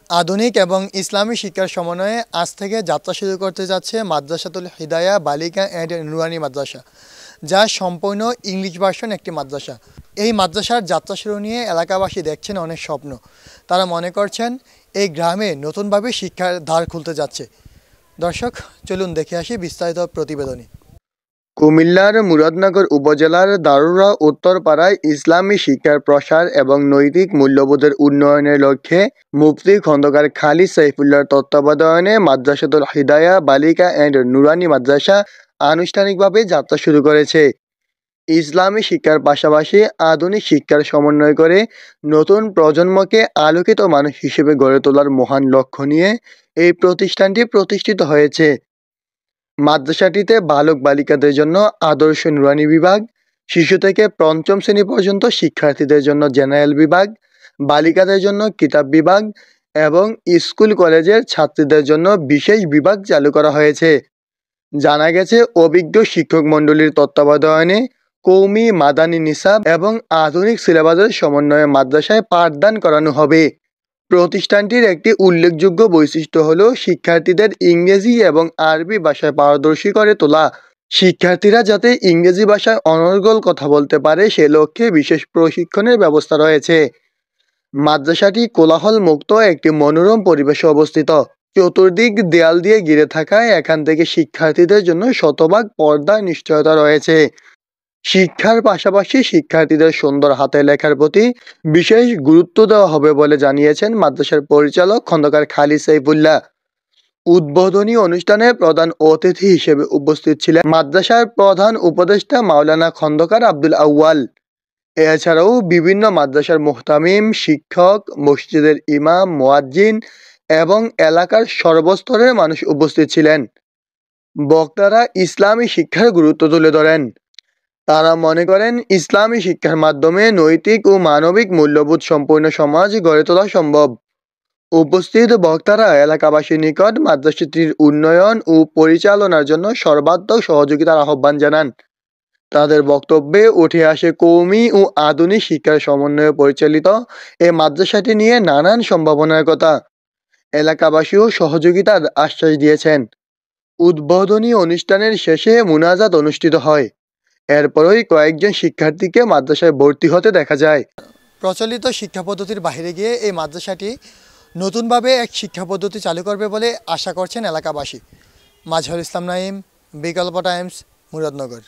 আধুনিক এবং ইসলামী শিক্ষার সমন্বয়ে আজ থেকে যাত্রা শুরু করতে যাচ্ছে মাদ্রাসাতুল হিদায়া বালিকা অ্যান্ড নুরানি মাদ্রাসা, যা সম্পূর্ণ ইংলিশ ভার্সন একটি মাদ্রাসা। এই মাদ্রাসার যাত্রা শুরু নিয়ে এলাকাবাসী দেখছেন অনেক স্বপ্ন। তারা মনে করছেন এই গ্রামে নতুনভাবে শিক্ষার দ্বার খুলতে যাচ্ছে। দর্শক, চলুন দেখে আসি বিস্তারিত প্রতিবেদনে। কুমিল্লার মুরাদনগর উপজেলার দারুরা উত্তরপাড়ায় ইসলামী শিক্ষার প্রসার এবং নৈতিক মূল্যবোধের উন্নয়নের লক্ষ্যে মুফতি খন্দকার খালিদ সাইফুল্লাহর তত্ত্বাবধানে মাদ্রাসাতুল হিদায়া বালিকা অ্যান্ড নুরানি মাদ্রাসা আনুষ্ঠানিকভাবে যাত্রা শুরু করেছে। ইসলামী শিক্ষার পাশাপাশি আধুনিক শিক্ষার সমন্বয় করে নতুন প্রজন্মকে আলোকিত মানুষ হিসেবে গড়ে তোলার মহান লক্ষ্য নিয়ে এই প্রতিষ্ঠানটি প্রতিষ্ঠিত হয়েছে। মাদ্রাসাটিতে বালক বালিকাদের জন্য আদর্শ নুরানি বিভাগ, শিশু থেকে পঞ্চম শ্রেণী পর্যন্ত শিক্ষার্থীদের জন্য জেনারেল বিভাগ, বালিকাদের জন্য কিতাব বিভাগ এবং স্কুল কলেজের ছাত্রীদের জন্য বিশেষ বিভাগ চালু করা হয়েছে। জানা গেছে, অভিজ্ঞ শিক্ষক মণ্ডলীর তত্ত্বাবধানে কৌমি, মাদানী নিসাব এবং আধুনিক সিলেবাসের সমন্বয়ে মাদ্রাসায় পাঠদান করানো হবে। প্রতিষ্ঠানটির একটি উল্লেখযোগ্য বৈশিষ্ট্য হল শিক্ষার্থীদের ইংরেজি এবং আরবি ভাষায় পারদর্শী করে তোলা। শিক্ষার্থীরা যাতে ইংরেজি ভাষায় অনর্গল কথা বলতে পারে সে লক্ষ্যে বিশেষ প্রশিক্ষণের ব্যবস্থা রয়েছে। মাদ্রাসাটি কোলাহল মুক্ত একটি মনোরম পরিবেশে অবস্থিত। চতুর্দিক দেয়াল দিয়ে ঘিরে থাকায় এখান থেকে শিক্ষার্থীদের জন্য শতভাগ পর্দার নিশ্চয়তা রয়েছে। শিক্ষার পাশাপাশি শিক্ষার্থীদের সুন্দর হাতে লেখার প্রতি বিশেষ গুরুত্ব দেওয়া হবে বলে জানিয়েছেন মাদ্রাসার পরিচালক খন্দকার খালিদ সাইফুল্লাহ। উদ্বোধনী অনুষ্ঠানে প্রধান অতিথি হিসেবে উপস্থিত ছিলেন মাদ্রাসার প্রধান উপদেষ্টা মাওলানা খন্দকার আব্দুল আউয়াল। এছাড়াও বিভিন্ন মাদ্রাসার মুহতামিম, শিক্ষক, মসজিদের ইমাম, মুয়াজ্জিন এবং এলাকার সর্বস্তরের মানুষ উপস্থিত ছিলেন। বক্তারা ইসলামী শিক্ষার গুরুত্ব তুলে ধরেন। তারা মনে করেন ইসলামী শিক্ষার মাধ্যমে নৈতিক ও মানবিক মূল্যবোধ সম্পন্ন সমাজ গড়ে তোলা সম্ভব। উপস্থিত বক্তারা এলাকাবাসীর নিকট মাদ্রাসাটির উন্নয়ন ও পরিচালনার জন্য সর্বাত্মক সহযোগিতার আহ্বান জানান। তাদের বক্তব্যে উঠে আসে কৌমি ও আধুনিক শিক্ষার সমন্বয়ে পরিচালিত এই মাদ্রাসাটি নিয়ে নানান সম্ভাবনার কথা। এলাকাবাসীও সহযোগিতার আশ্বাস দিয়েছেন। উদ্বোধনী অনুষ্ঠানের শেষে মুনাজাত অনুষ্ঠিত হয়। এরপরই কয়েকজন শিক্ষার্থীকে মাদ্রাসায় ভর্তি হতে দেখা যায়। প্রচলিত শিক্ষা পদ্ধতির বাইরে গিয়ে এই মাদ্রাসাটি নতুনভাবে এক শিক্ষা পদ্ধতি চালু করবে বলে আশা করছেন এলাকাবাসী। মাজহারুল ইসলাম নাঈম, বিকল্প টাইমস, মুরাদনগর।